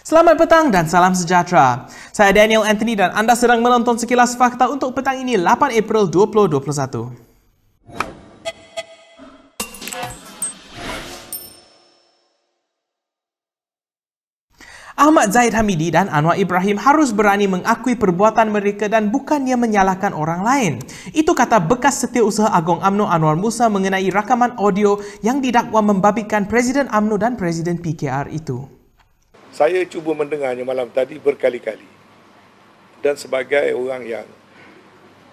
Selamat petang dan salam sejahtera. Saya Daniel Anthony dan anda sedang menonton Sekilas Fakta untuk petang ini 8 April 2021. Ahmad Zahid Hamidi dan Anwar Ibrahim harus berani mengakui perbuatan mereka dan bukannya menyalahkan orang lain. Itu kata bekas Setiausaha Agong UMNO Anwar Musa mengenai rakaman audio yang didakwa membabitkan Presiden UMNO dan Presiden PKR itu. Saya cuba mendengarnya malam tadi berkali-kali. Dan sebagai orang yang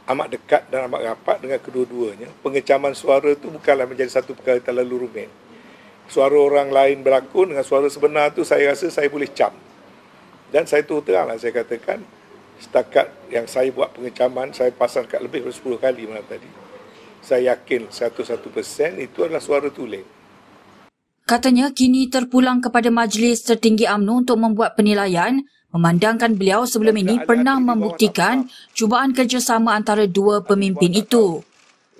amat dekat dan amat rapat dengan kedua-duanya, pengecaman suara itu bukanlah menjadi satu perkara terlalu rumit. Suara orang lain berlakon dengan suara sebenar tu saya rasa saya boleh cam. Dan saya terus teranglah saya katakan, setakat yang saya buat pengecaman, saya pasang kat lebih dari 10 kali malam tadi. Saya yakin 101% itu adalah suara tulen. Katanya kini terpulang kepada Majlis Tertinggi UMNO untuk membuat penilaian, memandangkan beliau sebelum ini pernah membuktikan cubaan kerjasama antara dua pemimpin itu.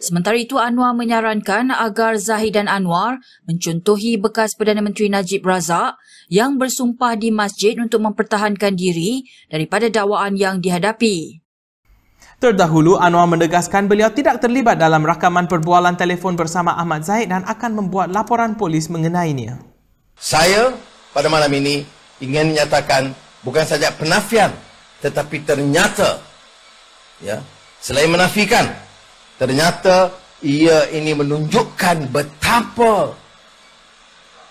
Sementara itu, Anwar menyarankan agar Zahid dan Anwar mencontohi bekas Perdana Menteri Najib Razak yang bersumpah di masjid untuk mempertahankan diri daripada dakwaan yang dihadapi. Terdahulu, Anwar menegaskan beliau tidak terlibat dalam rakaman perbualan telefon bersama Ahmad Zahid dan akan membuat laporan polis mengenainya. Saya pada malam ini ingin menyatakan bukan saja penafian, tetapi ternyata, selain menafikan, ternyata ia ini menunjukkan betapa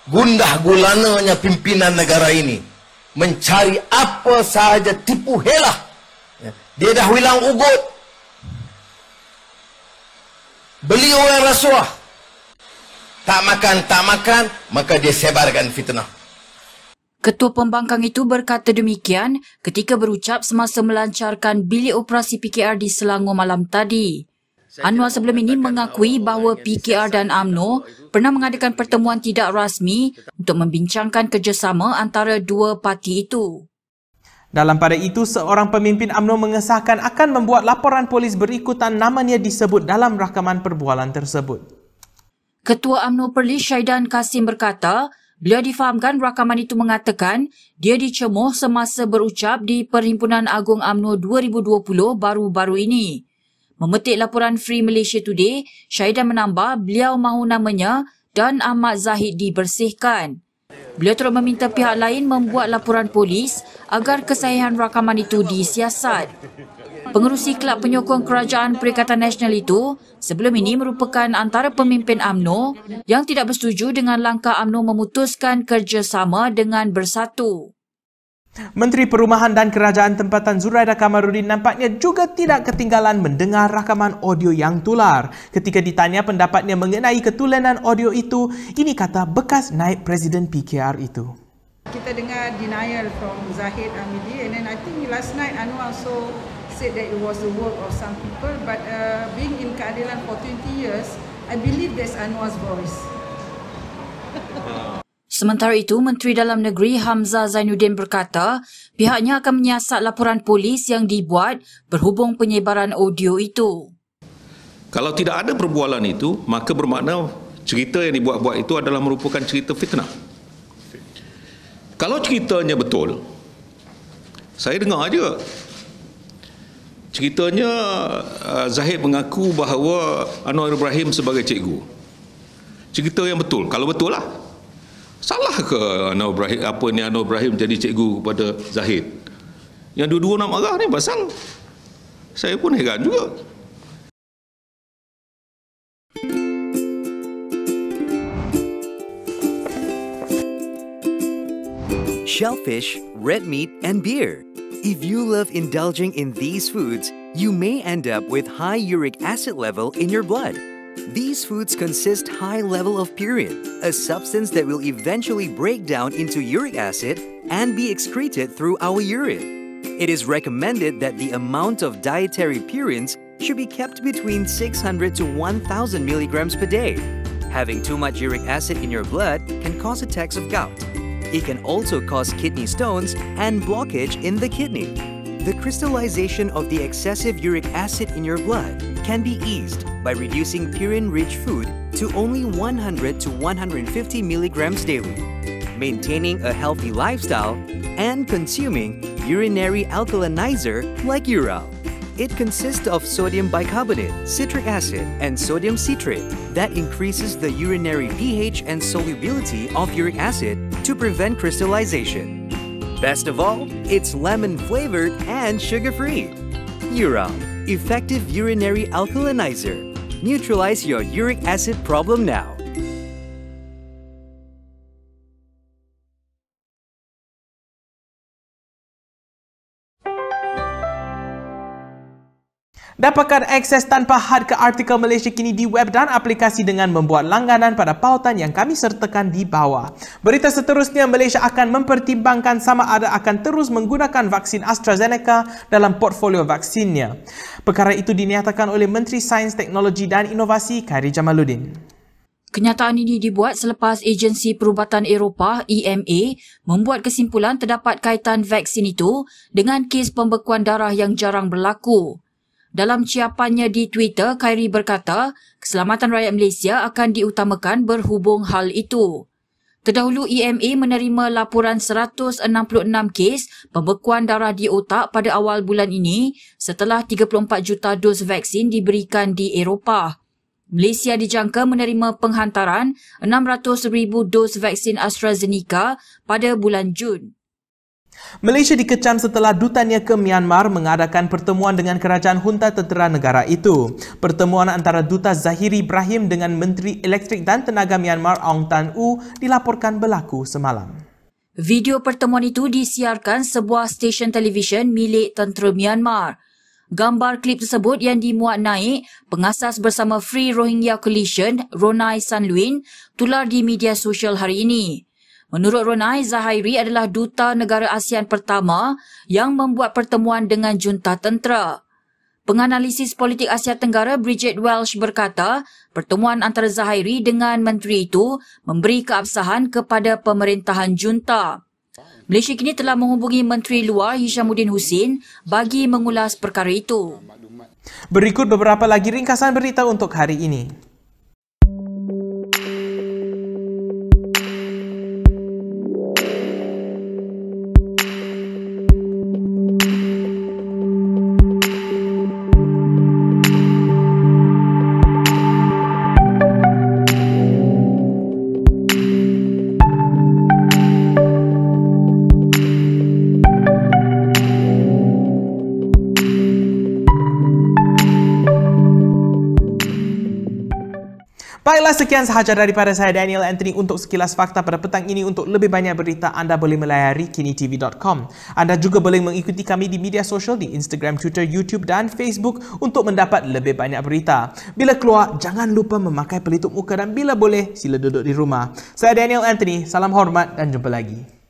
gundah gulananya pimpinan negara ini mencari apa sahaja tipu helah. Dia dah hilang ugut, beli orang rasuah, tak makan, maka dia sebarkan fitnah. Ketua Pembangkang itu berkata demikian ketika berucap semasa melancarkan bilik operasi PKR di Selangor malam tadi. Anwar sebelum ini mengakui bahawa PKR dan UMNO pernah mengadakan pertemuan tidak rasmi untuk membincangkan kerjasama antara dua parti itu. Dalam pada itu, seorang pemimpin UMNO mengesahkan akan membuat laporan polis berikutan namanya disebut dalam rakaman perbualan tersebut. Ketua UMNO Perlis Syaidan Kasim berkata, beliau difahamkan rakaman itu mengatakan dia dicemuh semasa berucap di Perhimpunan Agung UMNO 2020 baru-baru ini. Memetik laporan Free Malaysia Today, Syaidan menambah beliau mahu namanya dan Ahmad Zahid dibersihkan. Beliau terus meminta pihak lain membuat laporan polis agar kesahihan rakaman itu disiasat. Pengerusi Kelab Penyokong Kerajaan Perikatan Nasional itu sebelum ini merupakan antara pemimpin UMNO yang tidak bersetuju dengan langkah UMNO memutuskan kerjasama dengan Bersatu. Menteri Perumahan dan Kerajaan Tempatan Zuraida Kamarudin nampaknya juga tidak ketinggalan mendengar rakaman audio yang tular. Ketika ditanya pendapatnya mengenai ketulenan audio itu, ini kata bekas naib Presiden PKR itu. Kita dengar denial from Zahid Hamidi, and then I think last night Anwar also said that it was the work of some people, but being in keadilan for 20 years, I believe that's Anwar's voice. Sementara itu, Menteri Dalam Negeri Hamzah Zainuddin berkata pihaknya akan menyiasat laporan polis yang dibuat berhubung penyebaran audio itu. Kalau tidak ada perbualan itu, maka bermakna cerita yang dibuat-buat itu adalah merupakan cerita fitnah. Kalau ceritanya betul, saya dengar aja. Ceritanya Zahid mengaku bahawa Anwar Ibrahim sebagai cikgu. Cerita yang betul, kalau betul lah. Salah ke Anwar Ibrahim jadi cikgu kepada Zahid? Yang dua-dua nak marah ni pasal saya pun heran juga. Shellfish, red meat, and beer. If you love indulging in these foods, you may end up with high uric acid level in your blood. These foods consist high level of purine, a substance that will eventually break down into uric acid and be excreted through our urine. It is recommended that the amount of dietary purines should be kept between 600 to 1,000 milligrams per day. Having too much uric acid in your blood can cause attacks of gout. It can also cause kidney stones and blockage in the kidney. The crystallization of the excessive uric acid in your blood can be eased by reducing purine-rich food to only 100 to 150 milligrams daily. maintaining a healthy lifestyle, and consuming urinary alkalinizer like Ural. It consists of sodium bicarbonate, citric acid, and sodium citrate that increases the urinary pH and solubility of uric acid to prevent crystallization. Best of all, it's lemon-flavored and sugar-free. Ural, effective urinary alkalinizer. Neutralize your uric acid problem now. Dapatkan akses tanpa had ke artikel Malaysia Kini di web dan aplikasi dengan membuat langganan pada pautan yang kami sertakan di bawah. Berita seterusnya, Malaysia akan mempertimbangkan sama ada akan terus menggunakan vaksin AstraZeneca dalam portfolio vaksinnya. Perkara itu dinyatakan oleh Menteri Sains, Teknologi dan Inovasi Khairy Jamaluddin. Kenyataan ini dibuat selepas Agensi Perubatan Eropah EMA membuat kesimpulan terdapat kaitan vaksin itu dengan kes pembekuan darah yang jarang berlaku. Dalam ciapannya di Twitter, Khairy berkata, keselamatan rakyat Malaysia akan diutamakan berhubung hal itu. Terdahulu, EMA menerima laporan 166 kes pembekuan darah di otak pada awal bulan ini setelah 34 juta dos vaksin diberikan di Eropah. Malaysia dijangka menerima penghantaran 600,000 dos vaksin AstraZeneca pada bulan Jun. Malaysia dikecam setelah dutannya ke Myanmar mengadakan pertemuan dengan kerajaan junta tentera negara itu. Pertemuan antara Duta Zahiri Ibrahim dengan Menteri Elektrik dan Tenaga Myanmar Aung Tan U dilaporkan berlaku semalam. Video pertemuan itu disiarkan sebuah stesen televisyen milik tentera Myanmar. Gambar klip tersebut yang dimuat naik pengasas bersama Free Rohingya Coalition, Ronai Sanluin, tular di media sosial hari ini. Menurut Ronai, Zahiri adalah duta negara ASEAN pertama yang membuat pertemuan dengan junta tentera. Penganalisis politik Asia Tenggara Bridget Welsh berkata, pertemuan antara Zahiri dengan menteri itu memberi keabsahan kepada pemerintahan junta. Malaysia kini telah menghubungi Menteri Luar Hishamuddin Hussein bagi mengulas perkara itu. Berikut beberapa lagi ringkasan berita untuk hari ini. Baiklah, sekian sahaja daripada saya Daniel Anthony untuk sekilas fakta pada petang ini. Untuk lebih banyak berita, anda boleh melayari kinitv.com. Anda juga boleh mengikuti kami di media sosial di Instagram, Twitter, YouTube dan Facebook untuk mendapat lebih banyak berita. Bila keluar, jangan lupa memakai pelitup muka dan bila boleh, sila duduk di rumah. Saya Daniel Anthony, salam hormat dan jumpa lagi.